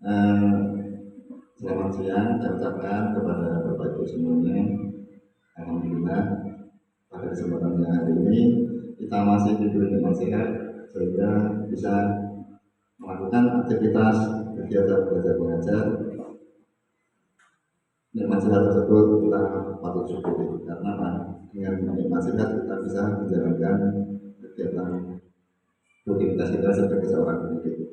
Eh, Selamat siang, saya ucapkan kepada Bapak Ibu semuanya. Alhamdulillah, pada kesempatan yang hari ini kita masih diberi nikmat sehat sehingga bisa melakukan aktivitas kegiatan belajar mengajar. Nikmat sehat tersebut kita patut syukuri karena apa? Dengan nikmat sehat kita bisa menjalankan kegiatan rutinitas kita sebagai seorang pendidik.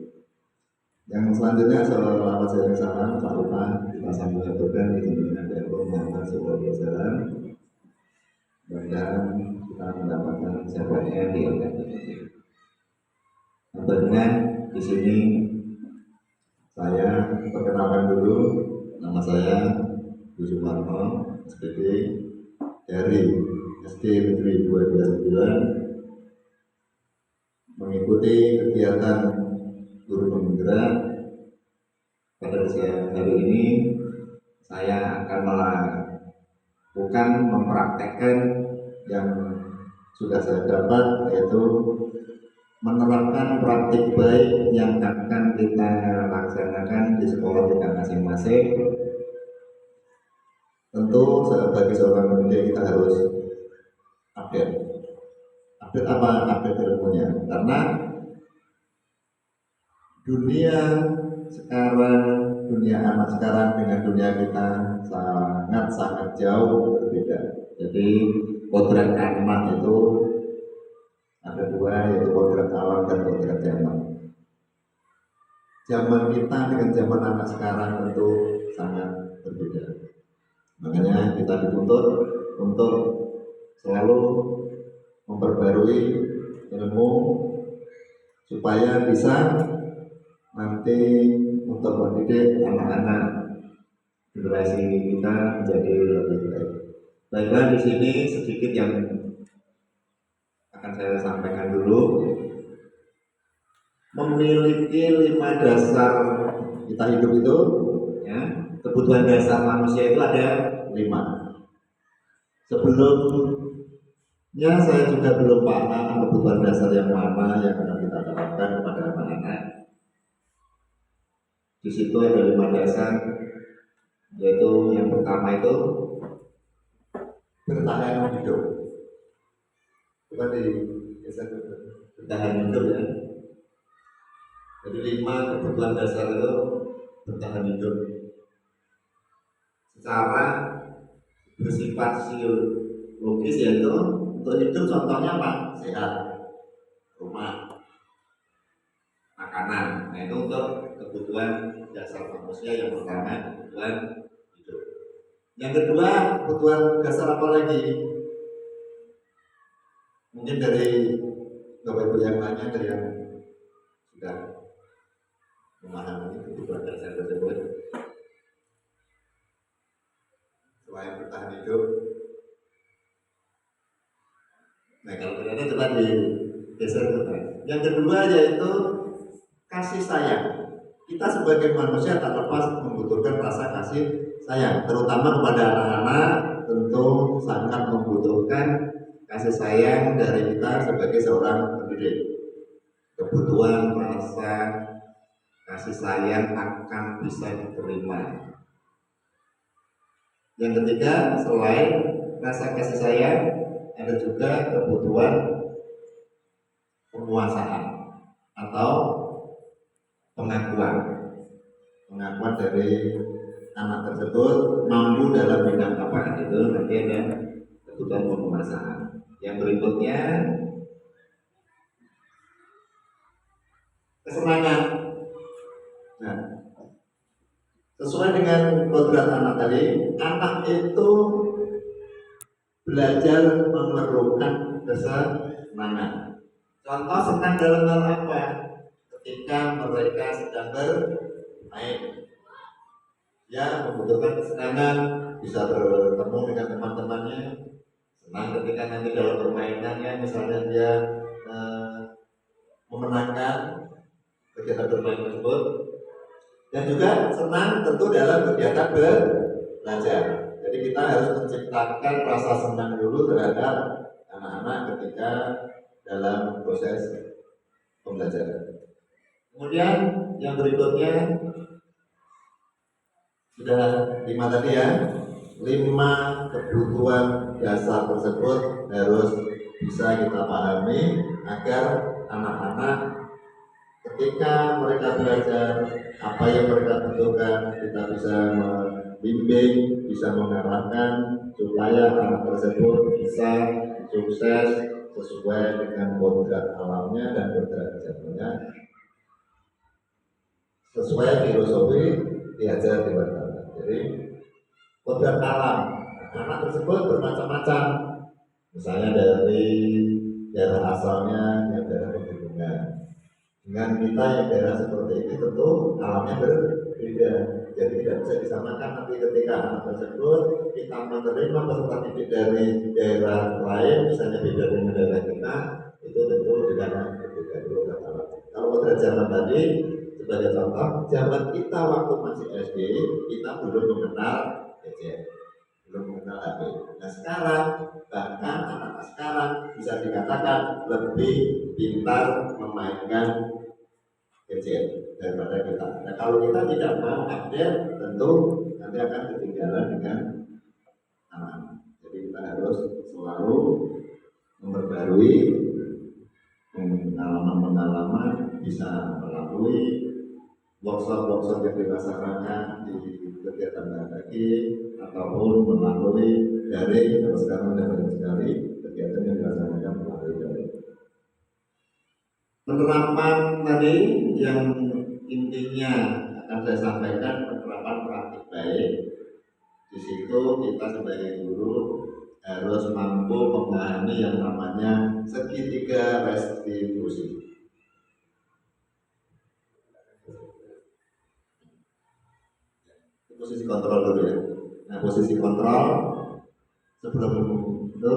Yang selanjutnya selawat dan salam tak lupa kita sambung aturkan di junjungan Nabi Muhammad SAW. Mudah-mudahan kita mendapatkan syafaatnya di akhirat nanti. Tentunya di sini saya perkenalkan dulu, nama saya Bu Sumarno, SPD dari SD Negeri 229, mengikuti kegiatan guru penggerak. Pada siang hari ini saya akan melakukan mempraktekkan yang sudah saya dapat, yaitu menerapkan praktik baik yang akan kita laksanakan di sekolah kita masing-masing. Tentu sebagai seorang pendidik kita harus update apa? Update ilmunya, karena dunia sekarang, dunia anak sekarang dengan dunia kita sangat jauh berbeda. Jadi kodrat anak itu ada dua, yaitu kodrat alam dan kodrat zaman. Zaman kita dengan zaman anak sekarang tentu sangat berbeda. Makanya kita dituntut untuk selalu memperbarui ilmu supaya bisa nanti untuk mendidik anak-anak generasi kita menjadi lebih baik. Baiklah, di sini sedikit yang akan saya sampaikan dulu. Memiliki 5 dasar kita hidup itu, ya, kebutuhan dasar manusia itu ada 5. Sebelumnya saya juga belum paham kebutuhan dasar yang mana yang akan kita dapatkan kepada anak-anak. Di situ ada 5 dasar, yaitu yang pertama itu bertahan hidup. Bukan di bertahan hidup, ya. Jadi 5 kebutuhan dasar itu bertahan hidup secara bersifat fisiologis, yaitu untuk hidup contohnya apa? Sehat, rumah, makanan. Nah, itu untuk kebutuhan dasar manusia yang pertama, kebutuhan hidup. Yang kedua, kebutuhan dasar apa lagi? Mungkin dari Bapak Ibu yang lainnya ada yang sudah memahami kebutuhan dasar tersebut. Selain bertahan hidup, nah kalau tidak ada coba digeser ke. Yang kedua yaitu kasih sayang. Kita sebagai manusia tak lepas membutuhkan rasa kasih sayang, terutama kepada anak-anak. Tentu sangat membutuhkan kasih sayang dari kita sebagai seorang pendidik. Kebutuhan rasa kasih sayang akan bisa diterima. Yang ketiga, selain rasa kasih sayang, ada juga kebutuhan penguasaan atau pengakuan dari anak tersebut mampu dalam bidang apa, itu nanti ada kebutuhan penguasaan. Yang berikutnya, kesenangan. Nah, sesuai dengan kodrat anak tadi, anak itu belajar memerlukan kesenangan. Contoh senang dalam hal apa? Ketika mereka sedang bermain, ya membutuhkan kesenangan, bisa bertemu dengan teman-temannya. Senang ketika nanti dalam permainannya, misalnya dia memenangkan kegiatan bermain tersebut. Dan juga senang tentu dalam kegiatan belajar. Jadi kita harus menciptakan rasa senang dulu terhadap anak-anak ketika dalam proses pembelajaran. Kemudian yang berikutnya, Sudah 5 tadi ya. 5 kebutuhan dasar tersebut harus bisa kita pahami agar anak-anak ketika mereka belajar apa yang mereka butuhkan, kita bisa membimbing, bisa mengarahkan supaya anak tersebut bisa sukses sesuai dengan kodrat alamnya dan kodrat jatuhnya, sesuai filosofi diajar di Batak. Jadi kodrat alam anak tersebut bermacam-macam, misalnya dari daerah asalnya yang daerah pegunungan. Dengan kita yang daerah seperti ini tentu alamnya berbeda, jadi tidak bisa disamakan. Nanti ketika anak tersebut kita menerima peserta didik dari daerah lain, misalnya beda dengan daerah kita, itu tentu juga berbeda dulu. Kalau pada zaman tadi, sebagai contoh, zaman kita waktu masih SD, kita belum mengenal gadget, belum mengenal HP. Nah sekarang, bahkan anak-anak sekarang bisa dikatakan lebih pintar memainkan gadget daripada kita. Nah kalau kita tidak mau update, tentu nanti akan ketinggalan dengan anak. Jadi kita harus selalu memperbarui pengalaman-pengalaman, bisa melalui workshop-workshop yang dilaksanakan di kegiatan lagi, ataupun melalui daring. Kalau sekarang ada banyak sekali kegiatan yang dilaksanakan melalui daring. Penerapan tadi yang intinya akan saya sampaikan, penerapan praktik baik. Di situ kita sebagai guru harus mampu memahami yang namanya segitiga restitusi. Posisi kontrol dulu ya. Nah posisi kontrol sebelum itu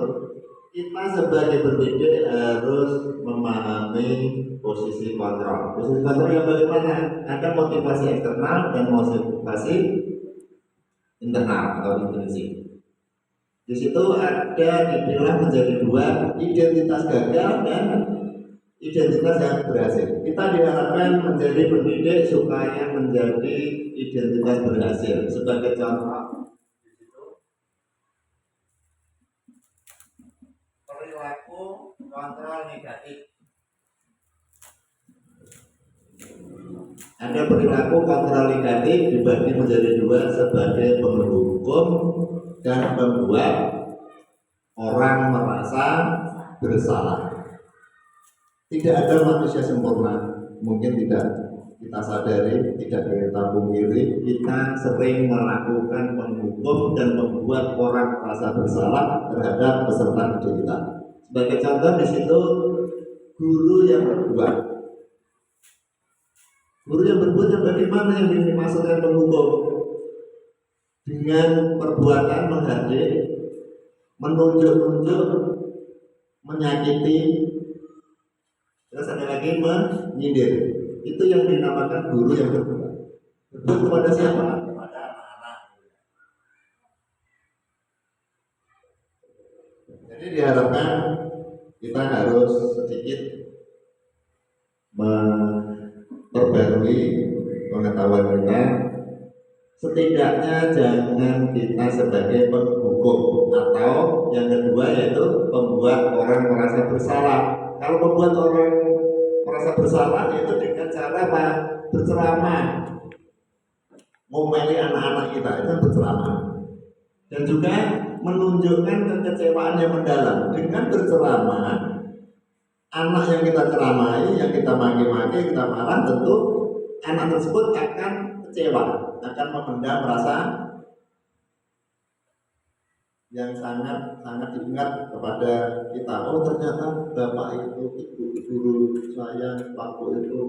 kita sebagai pendidik harus memahami posisi kontrol. Posisi kontrol yang bagaimana? Ada motivasi eksternal dan motivasi internal atau intrinsik. Di situ ada dipilah menjadi 2, identitas gagal dan identitas yang berhasil. Kita diharapkan menjadi pendidik supaya menjadi identitas berhasil. Sebagai contoh, perilaku kontrol negatif. Ada perilaku kontrol negatif dibagi menjadi 2 sebagai penghukum dan membuat orang merasa bersalah. Tidak ada manusia sempurna, mungkin tidak kita sadari, tidak kita pungkiri, kita sering melakukan penghukum dan membuat orang merasa bersalah terhadap peserta didik kita. Sebagai contoh di situ guru yang berbuat. Guru yang berbuat yang bagaimana yang dimaksudkan penghukum? Dengan perbuatan menghardik, menunjuk-nunjuk, menyakiti, terus ada lagi menyindir. Itu yang dinamakan guru yang berbuat. Berbuat kepada siapa? Kepada anak-anak. Jadi diharapkan kita harus sedikit memperbarui pengetahuan kita. Setidaknya jangan kita sebagai penghukum, atau yang kedua yaitu membuat orang merasa bersalah. Kalau membuat orang merasa bersalah itu dengan cara apa? Berceramah, ngomeli anak-anak kita itu berceramah, dan juga menunjukkan kekecewaan yang mendalam dengan berceramah. Anak yang kita ceramai, yang kita maki-maki, kita marah, tentu anak tersebut akan kecewa, akan memendam rasa yang sangat diingat kepada kita. Oh ternyata bapak itu, ibu guru saya waktu itu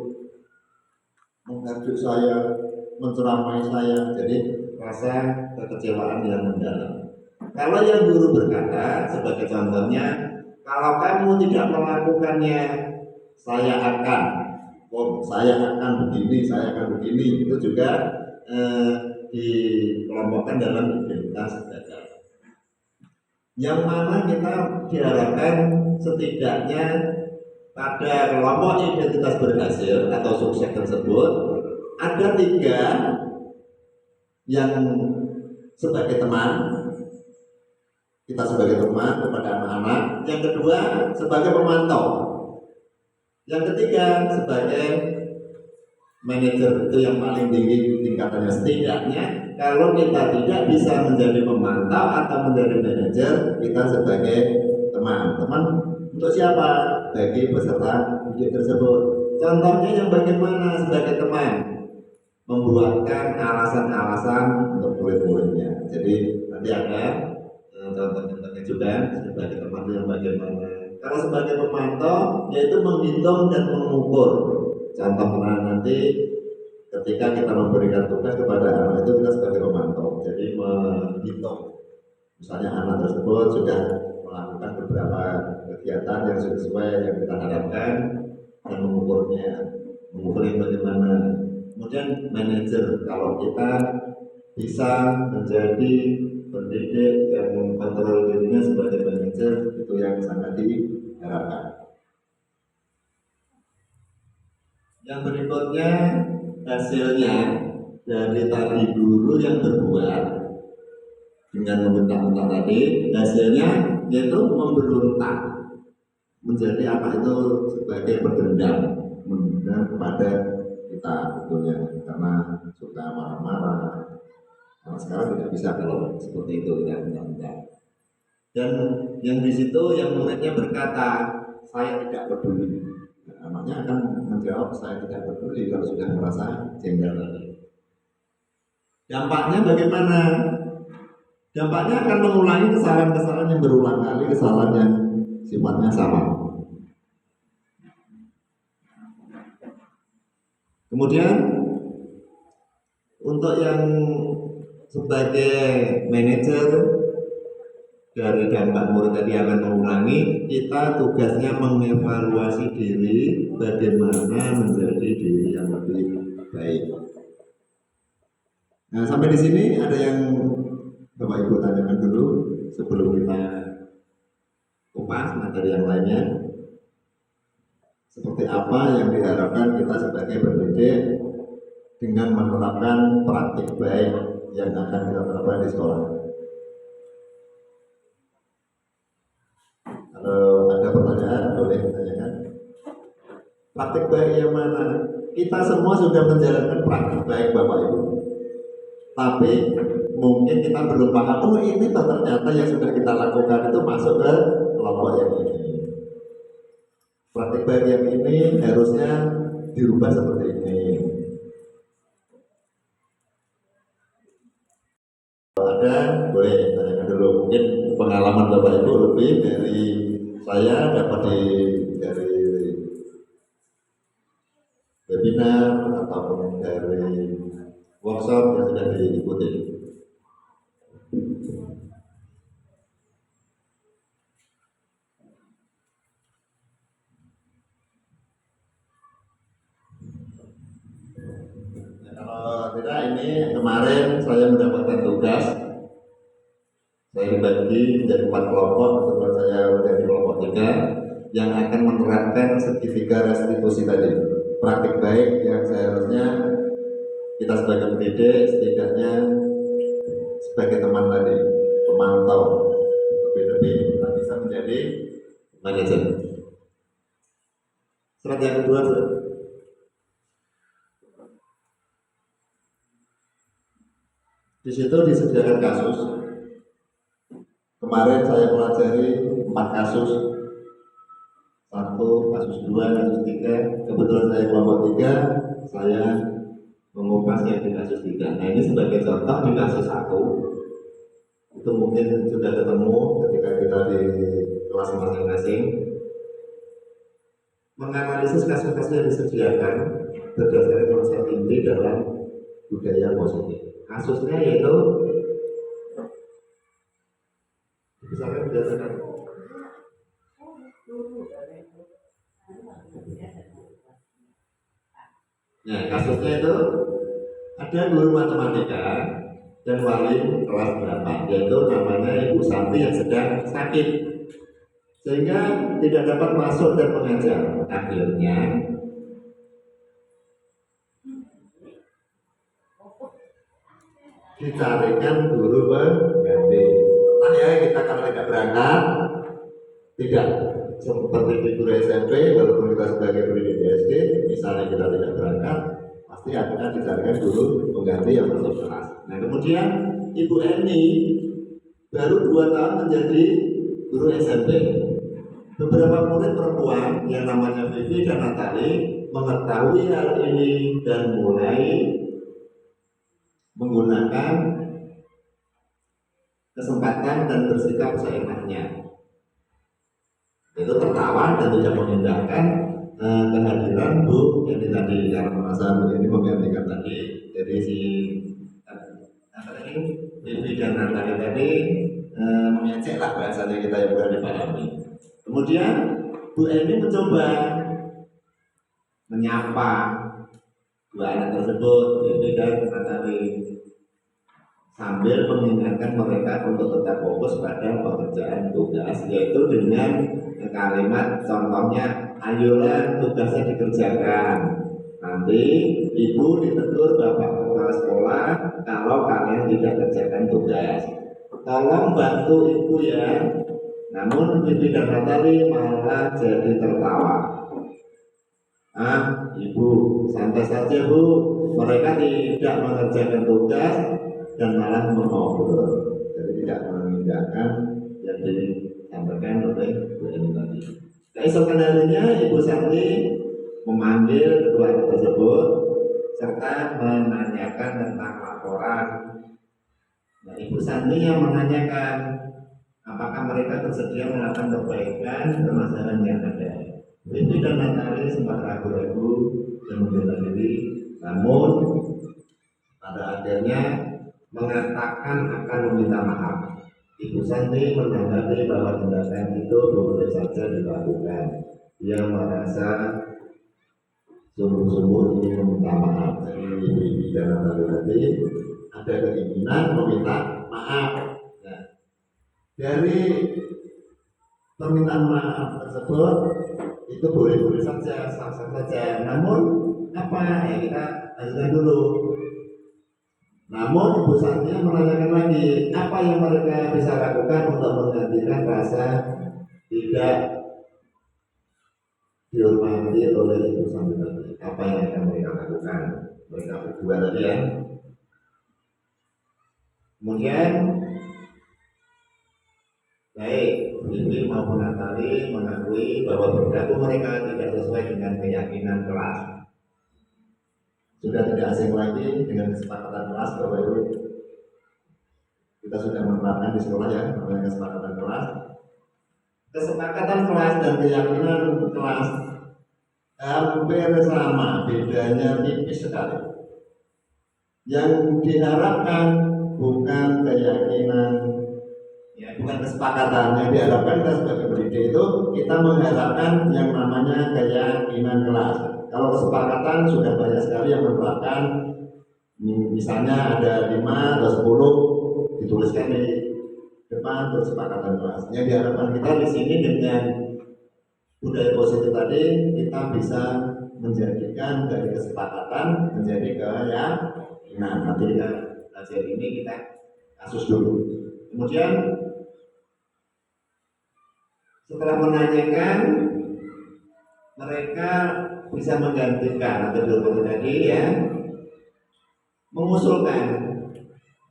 menghardik saya, menceramai saya. Jadi rasa kekecewaan yang mendalam. Kalau yang guru berkata, sebagai contohnya, kalau kamu tidak melakukannya, saya akan begini, saya akan begini. Itu juga dikelompokkan dalam identitas gagal. Yang mana kita diharapkan setidaknya pada kelompok identitas berhasil atau sukses tersebut ada 3 yang sebagai teman, kita sebagai teman kepada anak-anak. Yang kedua sebagai pemantau. Yang ketiga sebagai manajer, itu yang paling tinggi tingkatannya. Setidaknya kalau kita tidak bisa menjadi pemantau atau menjadi manajer, kita sebagai teman. Teman untuk siapa? Bagi peserta didik tersebut. Contohnya yang bagaimana sebagai teman? Membuatkan alasan-alasan untuk murid-muridnya. Jadi nanti ada contoh-contohnya juga sebagai teman yang bagaimana. Kalau sebagai pemantau, yaitu menghitung dan mengukur. Contohnya nanti ketika kita memberikan tugas kepada anak itu, kita sebagai pemantau, jadi menghitung. Misalnya anak tersebut sudah melakukan beberapa kegiatan yang sesuai yang kita harapkan dan mengukurnya bagaimana. Kemudian manajer, kalau kita bisa menjadi pendidik yang mengontrol dirinya sebagai manajer, itu yang sangat diharapkan. Yang berikutnya hasilnya dari tadi guru yang berbuat dengan membentak-bentak tadi, hasilnya yaitu memberontak, menjadi apa itu sebagai berdendam kepada kita tentunya, karena suka marah-marah. Nah, sekarang tidak bisa kalau seperti itu, tidak benar-benar. Dan yang di situ yang muridnya berkata, saya tidak peduli. Nah, anaknya akan menjawab, saya tidak peduli kalau sudah merasa jengkel tadi. Dampaknya bagaimana? Dampaknya akan mengulangi kesalahan-kesalahan yang berulang kali, kesalahan yang sifatnya sama. Kemudian untuk yang sebagai manajer dari dampak murid tadi akan mengulangi, kita tugasnya mengevaluasi diri bagaimana menjadi diri yang lebih baik. Nah, sampai di sini ada yang Bapak Ibu tanyakan dulu sebelum kita kupas materi yang lainnya. Seperti apa yang diharapkan kita sebagai pendidik dengan menerapkan praktik baik yang akan kita terapkan di sekolah. Kalau ada pertanyaan boleh ditanyakan. Praktik baik yang mana? Kita semua sudah menjalankan praktik baik Bapak Ibu, tapi mungkin kita belum paham, oh ini ternyata yang sudah kita lakukan itu masuk ke kelompok yang ini. Praktik baik yang ini harusnya dirubah seperti ini. Kalau ada boleh tanyakan dulu, mungkin pengalaman Bapak Ibu lebih dari saya dapat dari webinar ataupun dari workshop yang sudah diikuti. Nah, kalau tidak, ini kemarin saya mendapatkan tugas. Saya dibagi menjadi 4 kelompok, kebetulan saya menjadi kelompok 3 yang akan menerapkan segitiga restitusi tadi. Praktik baik yang seharusnya kita sebagai pendidik setidaknya sebagai teman tadi, pemantau, lebih-lebih kita bisa menjadi manajer. Surat yang kedua, di situ disediakan kasus. Kemarin saya pelajari 4 kasus, 1, kasus 2, kasus 3. Kebetulan saya kelompok 3, saya mengupas yang di kasus 3. Nah, ini sebagai contoh di kasus 1 itu mungkin sudah ketemu ketika kita di kelas masing-masing. Menganalisis kasus-kasus yang disediakan berdasarkan konsep inti dalam budaya positif. Kasusnya yaitu misalkan berdasarkan kasusnya itu ada guru matematika dan wali kelas 8, yaitu namanya Ibu Santi yang sedang sakit sehingga tidak dapat masuk dan mengajar. Akhirnya dicarikan guru pengganti. Pernah ya kita kalau tidak berangkat, tidak seperti di guru SMP, walaupun kita sebagai guru di SD, misalnya kita tidak berangkat, pasti akan dicarikan guru pengganti yang masuk kelas. Nah kemudian Ibu Eni baru 2 tahun menjadi guru SMP. Beberapa murid perempuan yang namanya Vivi dan Natali mengetahui hal ini dan mulai menggunakan kesempatan dan bersikap seenaknya. Itu tertawa dan tidak mengindahkan kehadiran Bu Eni tadi, karena merasa Bu Eni menggantikan tadi. Jadi si Vivi dan Natali tadi mengecek lah bahasanya kita yang bukan dipahami. Kemudian Bu Eni mencoba menyapa 2 anak tersebut, Vivi dan Natali, sambil mengingatkan mereka untuk tetap fokus pada pekerjaan tugas, yaitu dengan kalimat contohnya, ayolah tugasnya dikerjakan. Nanti ibu ditegur bapak kepala sekolah kalau kalian tidak kerjakan tugas. Tolong bantu ibu ya. Namun Vivi dan Natali malah jadi tertawa. Ibu, santai saja bu. Mereka tidak mengerjakan tugas dan malah mengobrol. Jadi tidak mengindahkan yang disampaikan oleh Bu Eni tadi. Keesokan harinya Ibu Santi memanggil kedua anak tersebut serta menanyakan tentang laporan. Nah, Ibu Santi yang menanyakan apakah mereka bersedia melakukan perbaikan permasalahan yang ada. Vivi dan Natali sempat ragu-ragu dan membela diri, namun pada akhirnya mengatakan akan meminta maaf. Ibu Santi menanggapi bahwa tindakan itu boleh saja dilakukan. Dia merasa sungguh-sungguh ingin meminta maaf. Jadi Vivi dan Natali tadi ada keinginan meminta maaf. Nah, dari permintaan maaf tersebut itu boleh-boleh saja, sah-sah saja. Namun apa? Ya kita lanjutkan dulu. Namun Ibu Santi menanyakan lagi, apa yang mereka bisa lakukan untuk menggantikan rasa tidak dihormati oleh Ibu Santi tadi? Apa yang akan mereka lakukan? Mereka berdua tadi ya. Kemudian baik Vivi maupun Natali mengakui bahwa perilaku mereka tidak sesuai dengan keyakinan kelas. Sudah tidak asing lagi dengan kesepakatan kelas, Bapak Ibu. Kita sudah menerapkan di sekolah ya, namanya kesepakatan kelas. Kesepakatan kelas dan keyakinan kelas hampir sama, bedanya tipis sekali. Yang diharapkan bukan keyakinan, ya bukan kesepakatan. Yang diharapkan kita sebagai pendidik itu kita mengharapkan yang namanya keyakinan kelas. Kalau kesepakatan sudah banyak sekali yang menerapkan, misalnya ada 5 atau 10 dituliskan di depan kesepakatan kelas. Yang diharapkan kita di sini dengan budaya positif tadi, kita bisa menjadikan dari kesepakatan menjadi keyakinan. Nanti kita belajar ini kita kasus dulu. Kemudian setelah menanyakan, mereka bisa menggantikan atau dihormati tadi ya, mengusulkan.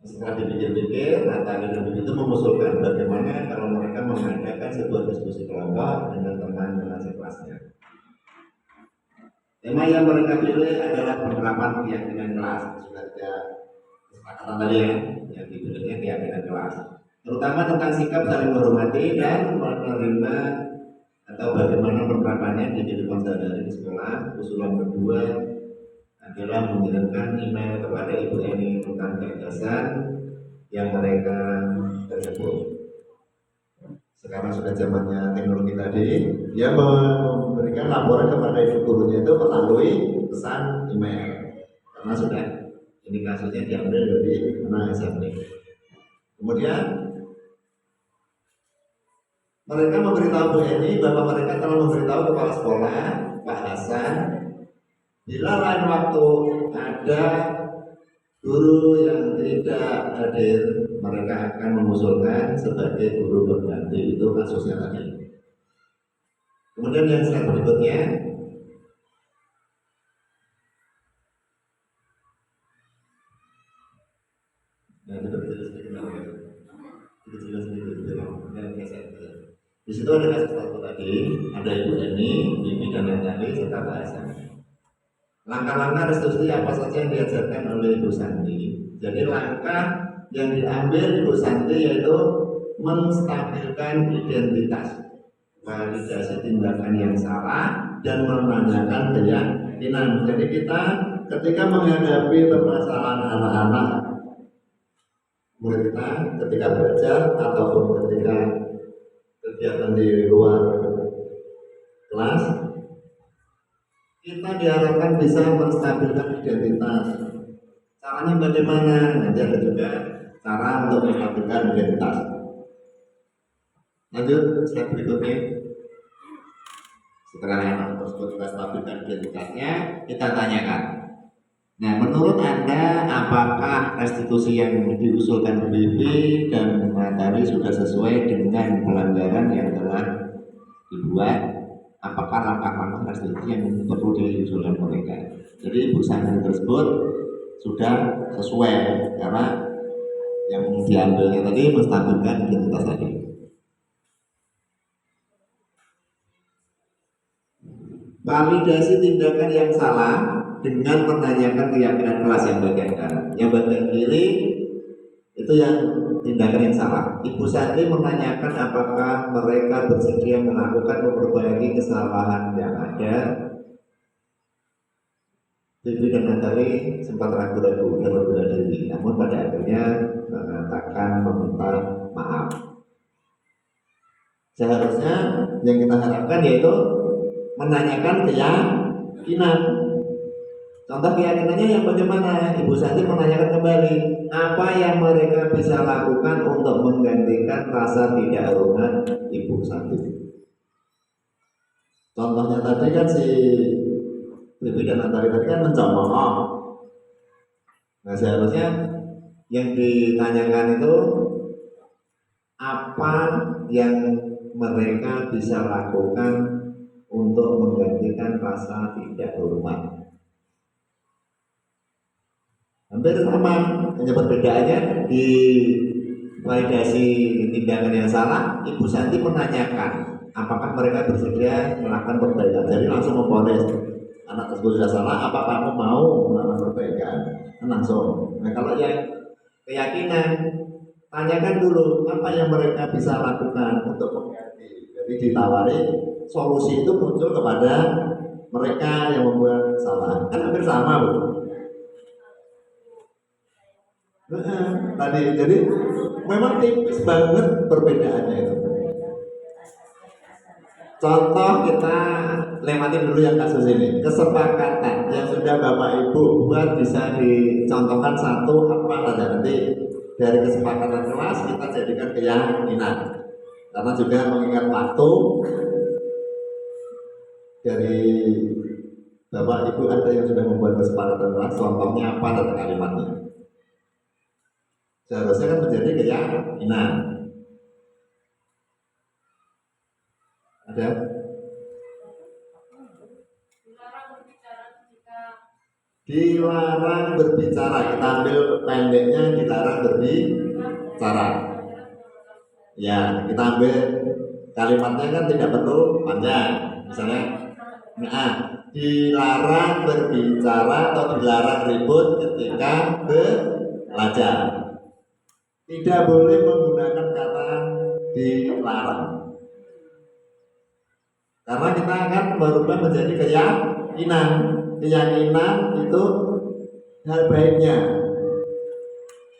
Setelah dipikir-pikir, Natali dan itu mengusulkan bagaimana kalau mereka mengadakan sebuah diskusi kelompok dengan teman-teman sekelasnya. Tema yang mereka pilih adalah penerapan keyakinan kelas. Sudah ada kesepakatan tadi ya, yang dipilihnya keyakinan kelas, terutama tentang sikap saling menghormati dan menerima atau bagaimana penerapannya di kehidupan sehari-hari di sekolah. Usulan kedua adalah mengirimkan email kepada Ibu Eni tentang gagasan yang mereka tersebut. Sekarang sudah zamannya teknologi tadi, dia memberikan laporan kepada ibu gurunya itu melalui pesan email, karena sudah ini kasusnya diambil dari anak SMP. Kemudian mereka memberitahu Bu Eni bahwa mereka telah memberitahu kepala sekolah, Pak Hasan, bila lain waktu ada guru yang tidak hadir, mereka akan mengusulkan sebagai guru pengganti. Itu kasusnya tadi. Kemudian yang slide berikutnya, nah itu di situ ada kasus satu tadi, ada Ibu Eni, Bibi dan Natali serta bahasa. Langkah-langkah restitusi apa saja yang diajarkan oleh Ibu Santi. Jadi langkah yang diambil Ibu Santi yaitu menstabilkan identitas, validasi tindakan yang salah, dan menanyakan keyakinan. Jadi kita ketika menghadapi permasalahan anak-anak murid kita ketika belajar ataupun ketika kegiatan di luar kelas, kita diharapkan bisa menstabilkan identitas. Caranya bagaimana? Nanti ada juga cara untuk menstabilkan identitas. Lanjut slide berikutnya. Setelah anak tersebut kita stabilkan identitasnya, kita tanyakan. Nah, menurut Anda apakah restitusi yang diusulkan Bibi dan Natali sudah sesuai dengan pelanggaran yang telah dibuat? Apakah langkah-langkah restitusi yang perlu diusulkan mereka? Jadi Ibu Santi tersebut sudah sesuai karena yang diambilnya tadi menstabilkan identitas tadi. Validasi tindakan yang salah dengan menanyakan keyakinan kelas yang bagian kanan. Yang bagian kiri itu yang tindakan yang salah. Ibu Santi menanyakan apakah mereka bersedia melakukan memperbaiki kesalahan yang ada. Bibi dan Natali sempat ragu-ragu dan membela diri, namun pada akhirnya mengatakan meminta maaf. Seharusnya yang kita harapkan yaitu menanyakan keyakinan. Contoh keyakinannya yang bagaimana? Ibu Santi menanyakan kembali apa yang mereka bisa lakukan untuk menggantikan rasa tidak hormat Ibu Santi. Contohnya tadi kan si Bibi dan Natali tadi kan mencemooh. Nah, seharusnya yang ditanyakan itu apa yang mereka bisa lakukan untuk menggantikan rasa tidak hormat. Hampir sama, hanya perbedaannya di validasi tindakan yang salah. Ibu Santi menanyakan apakah mereka bersedia melakukan perbaikan. Jadi langsung memponis anak tersebut sudah salah, apa kamu mau melakukan perbaikan? Langsung. Nah, kalau yang keyakinan, tanyakan dulu apa yang mereka bisa lakukan untuk mengganti. Jadi ditawari solusi itu muncul kepada mereka yang membuat salah. Kan hampir sama, Bu. Tadi jadi memang tipis banget perbedaannya itu. Contoh kita lewatin dulu yang kasus ini. Kesepakatan yang sudah Bapak Ibu buat bisa dicontohkan satu apa saja. Nanti dari kesepakatan kelas kita jadikan keyakinan. Karena juga mengingat waktu dari Bapak Ibu ada yang sudah membuat kesepakatan kelas. Contohnya apa dan kalimatnya. Seharusnya kan menjadi keyakinan. Ada? Dilarang berbicara. Kita ambil pendeknya, dilarang berbicara. Ya, kita ambil kalimatnya kan tidak perlu panjang. Misalnya, dilarang berbicara atau dilarang ribut ketika belajar. Tidak boleh menggunakan kata dilarang. Karena kita akan merubah menjadi keyakinan. Keyakinan itu hal baiknya.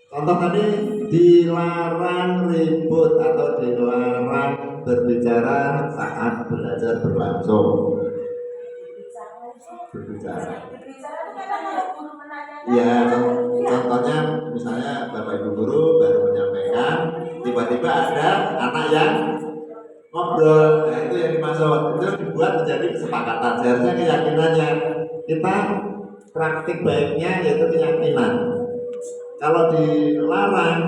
Contoh tadi dilarang ribut atau dilarang berbicara saat belajar berlangsung. Berbicara. Ya, contohnya misalnya Bapak Ibu guru baru menyampaikan, tiba-tiba ada anak yang ngobrol, nah itu yang dimaksud, itu dibuat menjadi kesepakatan. Seharusnya keyakinannya kita praktik baiknya yaitu keyakinan. Kalau dilarang,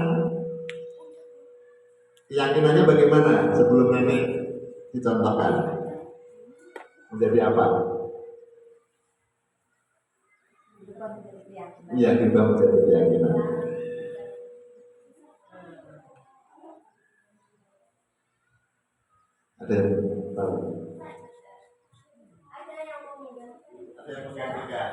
keyakinannya bagaimana sebelum nenek dicontohkan? Menjadi apa? Iya, kita menjadi keyakinan. Ada yang tahu? Ada yang menggantikan.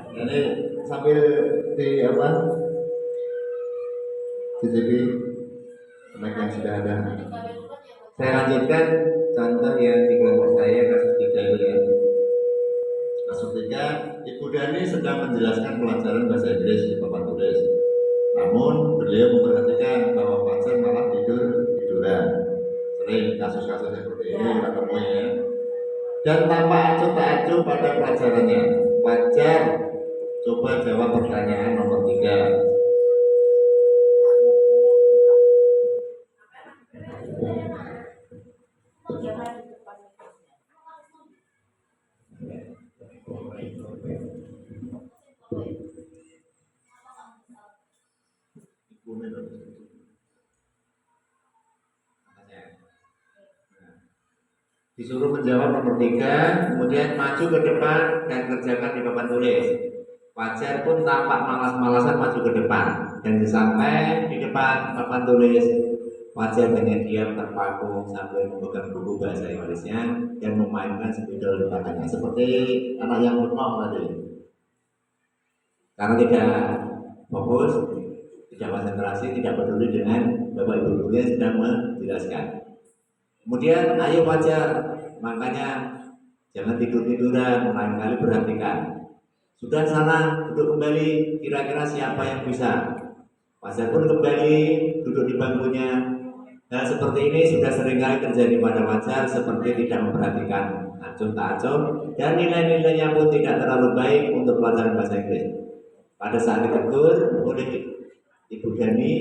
Ini sambil di apa? CCTV snack yang sudah ada. Saya lanjutkan contoh yang di kelompok saya kasus 3 itu ya. Kasus 3, Ibu Dani sedang menjelaskan pelajaran bahasa Inggris di papan tulis. Namun beliau memperhatikan bahwa Fajar malah tiduran. Sering kasus-kasus seperti ini kita temui ya. Dan tanpa acuh tak acuh pada pelajarannya, Fajar coba jawab pertanyaan nomor 3. Disuruh menjawab nomor 3, kemudian maju ke depan dan kerjakan di papan tulis. Fajar pun tampak malas-malasan maju ke depan dan sampai di depan papan tulis. Fajar dengan diam terpaku sambil memegang buku bahasa Inggrisnya dan memainkan spidol di tangannya seperti anak yang bengong tadi. Karena tidak fokus, tidak konsentrasi, tidak peduli dengan bapak ibu guru yang sedang menjelaskan. Kemudian ayo Fajar, makanya jangan tidur-tiduran, lain kali perhatikan. Sudah sana duduk kembali, kira-kira siapa yang bisa? Fajar pun kembali duduk di bangkunya. Hal seperti ini sudah seringkali terjadi pada wajar, seperti tidak memperhatikan acuh tak acuh, dan nilai-nilainya pun tidak terlalu baik untuk pelajaran bahasa Inggris. Pada saat ditegur oleh Ibu Dani,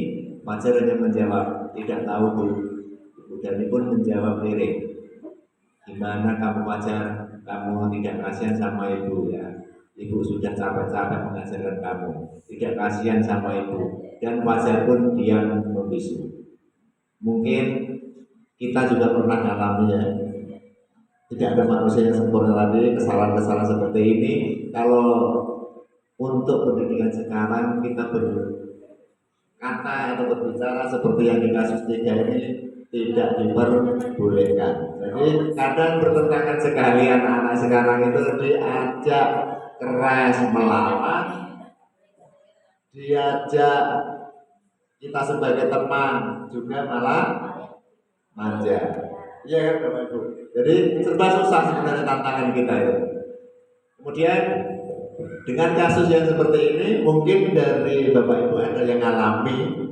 wajar hanya menjawab, tidak tahu Bu. Ibu Dani pun menjawab lirik, gimana kamu wajar, kamu tidak kasihan sama ibu ya. Ibu sudah capek-capek mengajarkan kamu, tidak kasihan sama ibu. Dan wajar pun diam membisu. Mungkin kita juga pernah mengalami ya. Tidak ada manusia yang sempurna lagi, kesalahan-kesalahan seperti ini. Kalau untuk pendidikan sekarang kita berkata atau berbicara seperti yang di kasus 3 ini tidak diperbolehkan. Jadi kadang bertentangan sekali anak-anak sekarang itu diajak keras melawan, diajak kita sebagai teman juga malah manja. Iya kan Bapak Ibu. Jadi serba susah sebenarnya tantangan kita itu. Kemudian dengan kasus yang seperti ini mungkin dari Bapak Ibu ada yang alami.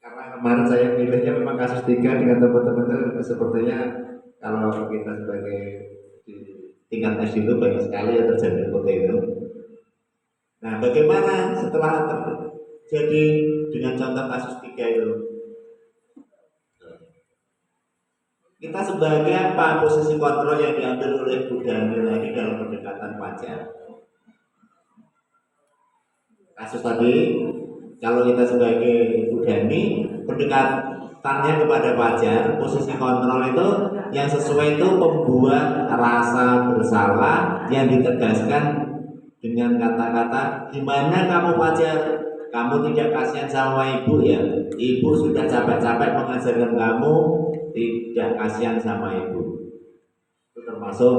Karena kemarin saya pilihnya memang kasus 3 dengan teman-teman itu sepertinya kalau kita sebagai di tingkat SD itu banyak sekali yang terjadi seperti itu. Nah, bagaimana setelah terjadi dengan contoh kasus 3 itu? Kita sebagai apa posisi kontrol yang diambil oleh Bu Dani lagi dalam pendekatan pajak? Kasus tadi, kalau kita sebagai Bu Dani, pendekatannya kepada pajak, posisi kontrol itu yang sesuai itu membuat rasa bersalah yang ditegaskan dengan kata-kata, gimana kamu pajak? Kamu tidak kasihan sama ibu ya? Ibu sudah capek-capek mengajarkan kamu, tidak kasihan sama ibu. Itu termasuk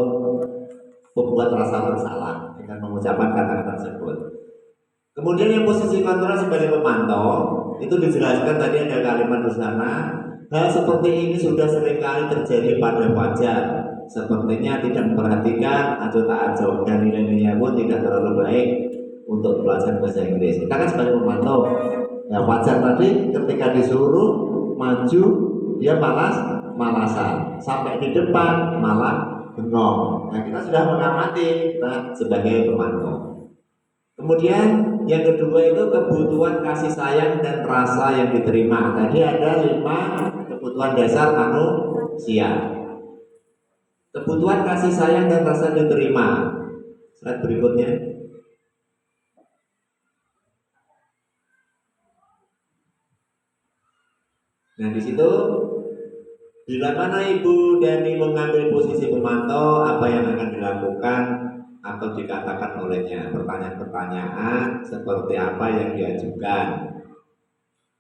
membuat rasa bersalah dengan mengucapkan kata-kata tersebut. Kemudian yang posisi kontrol sebagai pemantau itu dijelaskan tadi ada kalimat di sana. Hal seperti ini sudah seringkali terjadi pada wajar. Sepertinya tidak memperhatikan atau tak acuh dan nilai-nilainya pun tidak terlalu baik untuk belajar bahasa Inggris. Kita kan sebagai pemantau, ya wajar tadi ketika disuruh maju dia malasan, sampai di depan malah bengong. Nah kita sudah mengamati kita sebagai pemantau. Kemudian yang kedua itu kebutuhan kasih sayang dan rasa yang diterima. Tadi ada 5 kebutuhan dasar manusia. Kebutuhan kasih sayang dan rasa diterima. Slide berikutnya. Nah di situ bila mana Ibu Dani mengambil posisi pemantau, apa yang akan dilakukan atau dikatakan olehnya? Pertanyaan-pertanyaan seperti apa yang diajukan?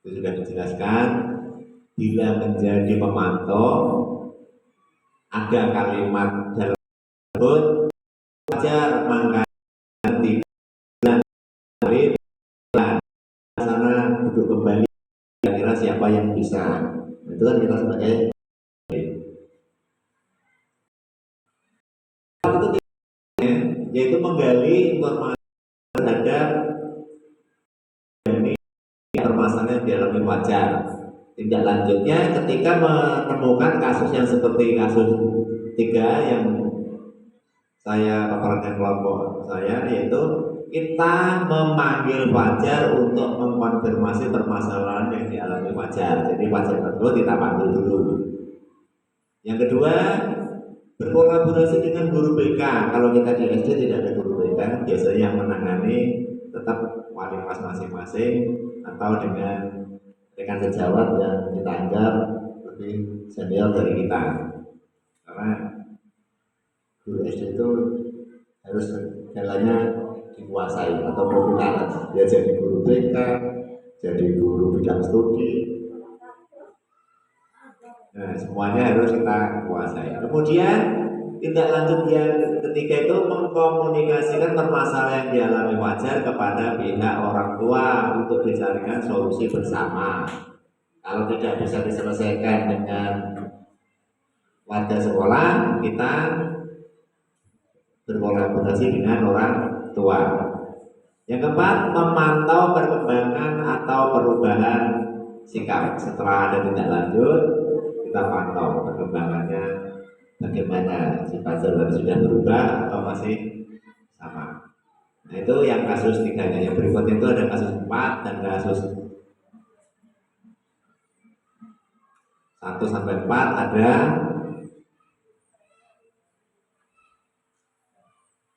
Itu sudah dijelaskan. Bila menjadi pemantau, ada kalimat dalam tersebut wajar mengganti sana duduk kembali, kira-kira siapa yang bisa. Itu kan kita sebagai yaitu menggali informasi terhadap permasalahan yang dialami wajar. Tindak lanjutnya ketika menemukan kasus yang seperti kasus 3 yang saya paparkan kelompok saya, yaitu kita memanggil wajar untuk mengkonfirmasi permasalahan yang dialami wajar. Jadi wajar tersebut kita panggil dulu. Yang kedua, berkolaborasi dengan guru BK. Kalau kita di SD tidak ada guru BK, biasanya yang menangani tetap wali kelas masing-masing atau dengan rekan sejawat yang kita anggap lebih senior dari kita. Karena guru SD itu harus segalanya dikuasai atau multi-talent. Dia jadi guru BK, jadi guru bidang studi. Nah, semuanya harus kita kuasai. Kemudian tindak lanjut yang ketiga itu mengkomunikasikan permasalahan yang dialami wajar kepada pihak orang tua untuk dicarikan solusi bersama. Kalau tidak bisa diselesaikan dengan warga sekolah, kita berkolaborasi dengan orang tua. Yang keempat, memantau perkembangan atau perubahan sikap. Setelah ada tindak lanjut, kita pantau perkembangannya bagaimana, si puzzle tadi sudah berubah atau masih sama. Nah itu yang kasus 3-nya. Yang berikutnya itu ada kasus 4 dan kasus 1 sampai 4 ada.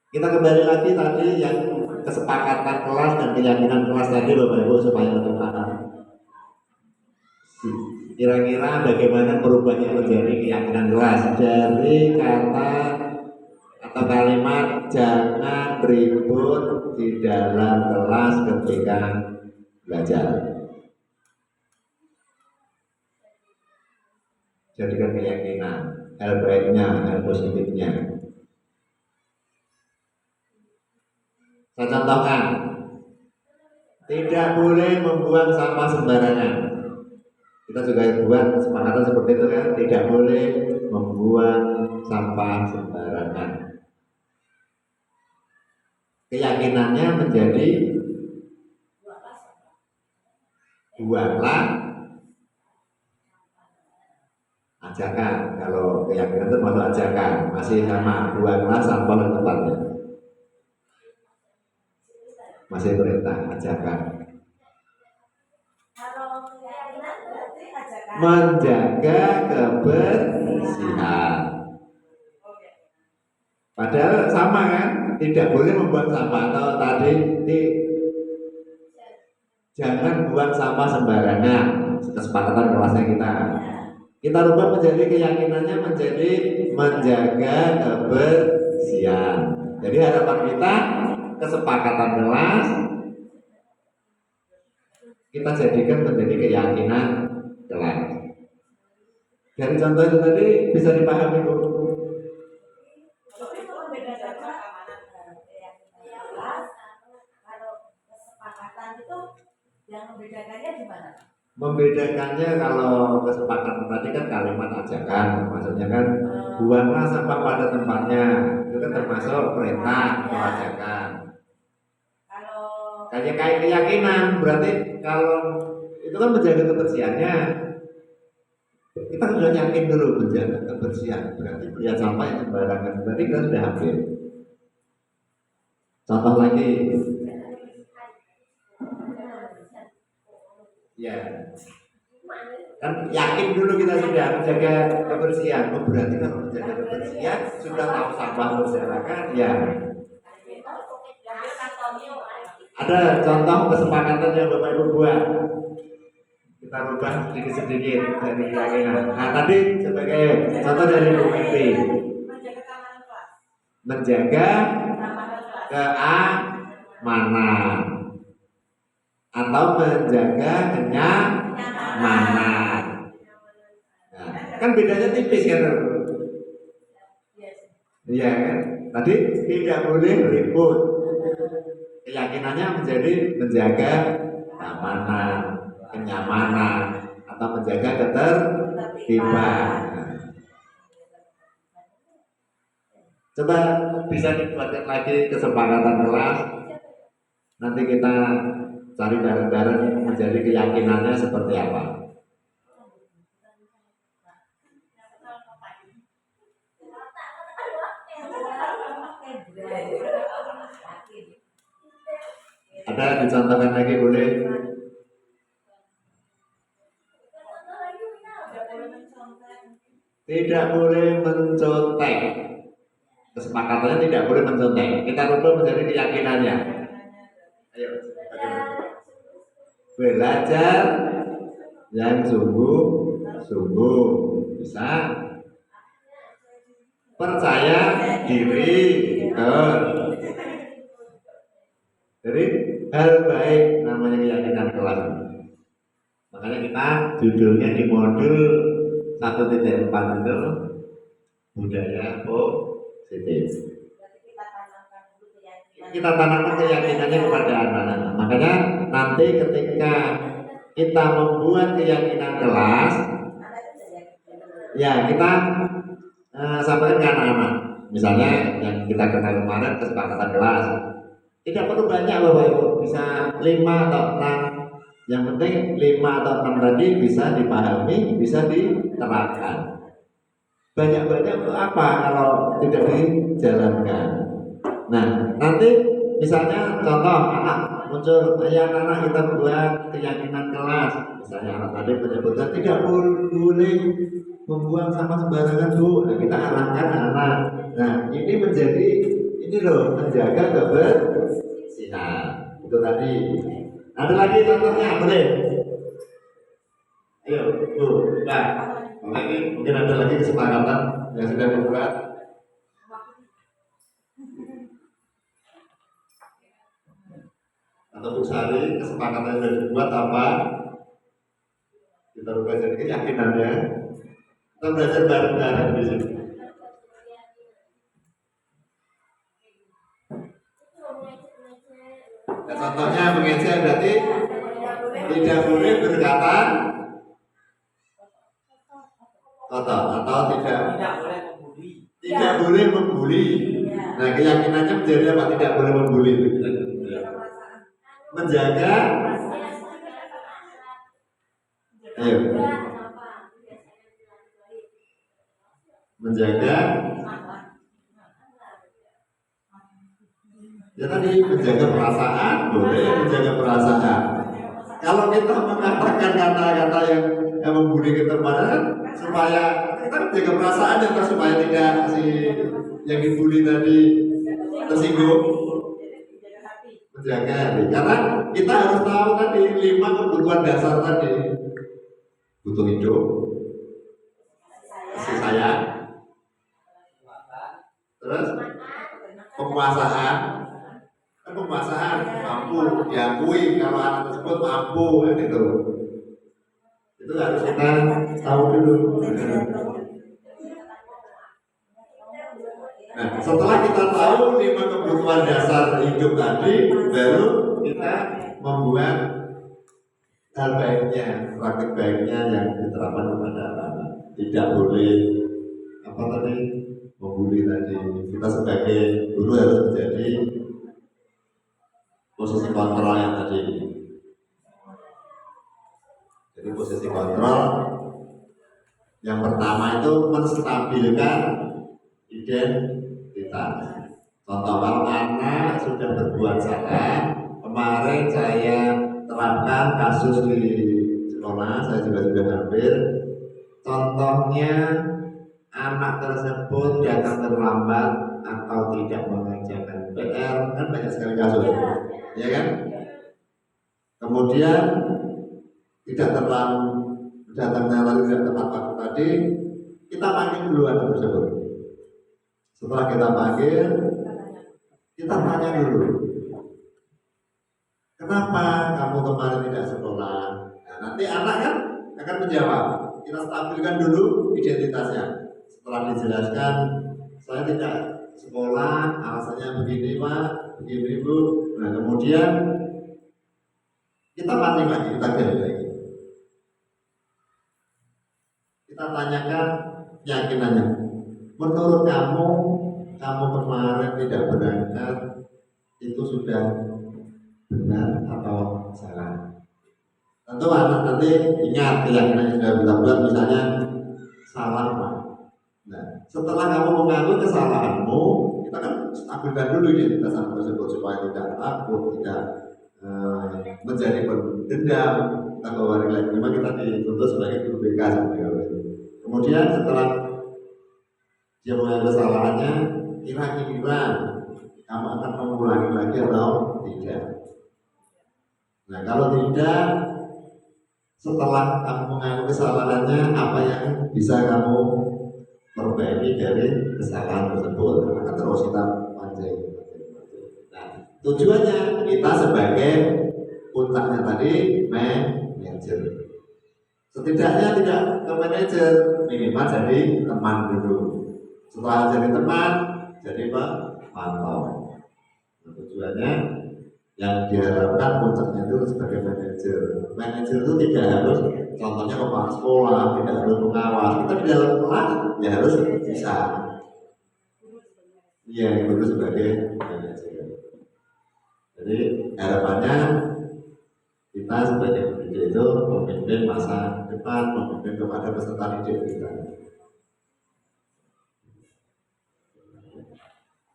Kita kembali lagi tadi yang kesepakatan kelas dan keyakinan kelas tadi Bapak Ibu supaya lebih paham. Kira-kira bagaimana perubahannya menjadi keyakinan kelas dari kata atau kalimat jangan ribut di dalam kelas ketika belajar. Jadikan keyakinan, hal baiknya, hal positifnya. Saya contohkan, tidak boleh membuang sampah sembarangan. Kita juga buat kesepakatan seperti itu kan, tidak boleh membuang sampah sembarangan. Keyakinannya menjadi buanglah, ajakan. Kalau keyakinan itu masuk ajakan, masih sama, buanglah sampah di tempatnya. Masih perintah, ajakan. Menjaga kebersihan. Padahal sama kan, tidak boleh membuang sampah. Atau tadi jangan buang sampah sembarangan. Kesepakatan kelasnya kita rubah menjadi keyakinannya menjadi menjaga kebersihan. Jadi harapan kita kesepakatan kelas kita jadikan menjadi keyakinan kelas. Dari contoh itu tadi bisa dipahami Bu. Membedakannya kalau kesepakatan tadi kan kalimat ajakan, maksudnya kan buanglah sampah pada tempatnya, itu kan termasuk perintah atau ajakan. Kayak keyakinan, berarti kalau itu kan menjaga kebersihannya, kita sudah yakin dulu menjaga kebersihan, berarti melihat sampah yang sembarangan, berarti kita sudah hampir. Contoh lagi, ya, kan yakin dulu kita sudah menjaga kebersihan. Oh, berarti kalau menjaga kebersihan sudah tahu sampah berserakan, ya. Ada contoh kesepakatan yang Bapak Ibu buat. Kita rubah sedikit-sedikit dari keyakinan. Nah tadi sebagai contoh dari Bu Mimpi, menjaga keamanan atau menjaga kenyamanan. Nah, kan bedanya tipis kan? Iya kan? Tadi tidak boleh ribut. Keyakinannya menjadi menjaga keamanan, kenyamanan, atau menjaga ketertiban. Coba bisa dibuatkan lagi kesepakatan kelas. Nanti kita cari bareng-bareng menjadi keyakinannya seperti apa. Ada dicontohkan lagi boleh? Tidak boleh mencontek. Kesepakatannya tidak boleh mencontek. Kita rubah menjadi keyakinannya. Ayo, belajar yang sungguh-sungguh, bisa percaya diri. Jadi hal baik namanya keyakinan kelas. Makanya kita judulnya di modul 1.4 itu budaya positif. Kita tanamkan keyakinannya kepada anak-anak. Makanya nanti ketika kita membuat keyakinan kelas, ya kita sampaikan ke anak-anak. Misalnya yang kita kenal kemarin kesepakatan kelas. Tidak perlu banyak Bapak Ibu, bisa 5 atau 6 Yang penting 5 atau 6 tadi bisa dipahami, bisa diterapkan. Banyak-banyak untuk apa kalau tidak dijalankan? Nah, nanti misalnya contoh anak muncul, ya anak kita buat keyakinan kelas. Misalnya anak tadi menyebutkan tidak boleh membuang sampah sembarangan bu. Nah, kita arahkan anak. Nah, ini menjadi ini loh menjaga kebersihan. Itu tadi. Ada lagi contohnya boleh? Ayo, bu, nah, ini mungkin ada lagi kesepakatan yang sudah dibuat. Atau Bu Sari, kesepakatan yang sudah dibuat apa? Kita buka jadi keyakinannya. Kita belajar bareng-bareng di sini. Nah, contohnya mengecer berarti tidak boleh berkata kotor atau tidak boleh membuli. Nah, keyakinannya menjadi apa? Tidak boleh membuli. Menjaga. Ayo. Menjaga. Ya tadi menjaga perasaan, boleh menjaga perasaan. Kalau kita mengatakan kata-kata yang membuli kita supaya kita menjaga perasaan dan supaya tidak si yang dibully tadi tersinggung, menjaga hati. Karena kita harus tahu tadi 5 kebutuhan dasar tadi, butuh hidup, kasih sayang, terus penguasaan mampu diakui kalau anak tersebut mampu kan itu harus kita tahu dulu. Nah, setelah kita tahu 5 kebutuhan dasar hidup tadi, baru kita membuat hal baiknya, praktik baiknya yang diterapkan kepada anak. Tidak boleh apa tadi membuli tadi. Kita sebagai guru harus menjadi posisi kontrol yang tadi. Jadi posisi kontrol yang pertama itu menstabilkan identitas. Contoh kalau anak sudah berbuat salah, kemarin saya terapkan kasus di sekolah, saya juga sudah hampir. Contohnya anak tersebut datang terlambat atau tidak mengerjakan PR, kan banyak sekali kasus, ya kan? Kemudian tidak datangnya lalu tidak tepat waktu tadi, kita panggil dulu anak tersebut. Setelah kita panggil, kita tanya dulu, kenapa kamu kemarin tidak sekolah? Nah, nanti anak kan akan menjawab. Kita stabilkan dulu identitasnya. Setelah dijelaskan, saya tidak sekolah, alasannya begini pak, begini bu. Nah kemudian kita pancing lagi, kita gali lagi. Kita tanyakan keyakinannya. Menurut kamu kemarin tidak berangkat itu sudah benar atau salah? Tentu anak nanti ingat keyakinan yang sudah kita buat, misalnya salah pak. Nah, setelah kamu mengaku kesalahanmu, kita kan stabilkan dulu identitas anak tersebut supaya tidak takut, tidak menjadi pendendam. Kita bawa lagi, memang kita dituntut sebagai guru BK sebenarnya. Kemudian setelah dia mengaku kesalahannya, kira-kira kamu akan mengulangi lagi atau tidak? Nah, kalau tidak, setelah kamu mengaku kesalahannya, apa yang bisa kamu perbaiki dari kesalahan tersebut? Maka terus kita pancing. Nah, tujuannya kita sebagai puncaknya tadi manajer. Setidaknya tidak ke manajer, minimal jadi teman dulu. Setelah jadi teman, jadi pantau. Nah, tujuannya yang diharapkan puncaknya itu sebagai manajer. Manajer itu tidak harus, contohnya kepala sekolah, tidak harus pengawas. Kita di dalam kelas ya harus bisa. Iya, itu sebagai manajer. Jadi harapannya Kita sebagai pendidik itu memimpin masa depan, memimpin kepada peserta didik kita.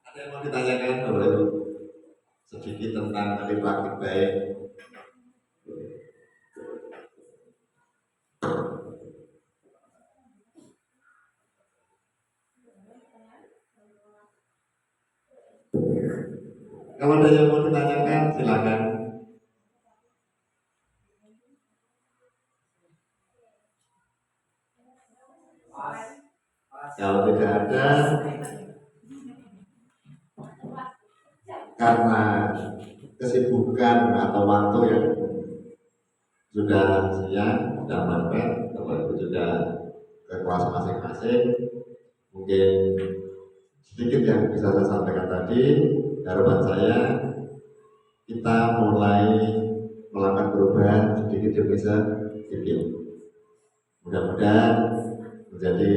Ada yang mau ditanyakan Bapak Ibu? Sedikit tentang tadi praktik baik. Kalau ada yang mau ditanyakan, silakan. Kalau tidak ada, karena kesibukan atau waktu yang sudah siang, sudah mepet, Bapak Ibu juga ke kelas masing-masing. Mungkin sedikit yang bisa saya sampaikan tadi, harapan saya kita mulai melakukan perubahan sedikit demi sedikit. Mudah-mudahan menjadi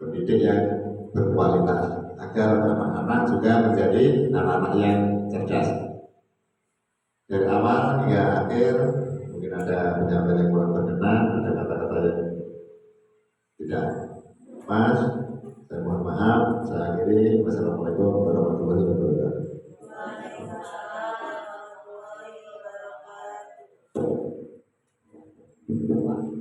pendidik yang berkualitas agar anak-anak juga menjadi anak-anak yang cerdas. Dari awal hingga akhir mungkin ada penyampaian yang kurang berkenan, ada kata-kata yang tidak pas. Saya mohon maaf. Saya akhiri. Wassalamualaikum warahmatullahi wabarakatuh.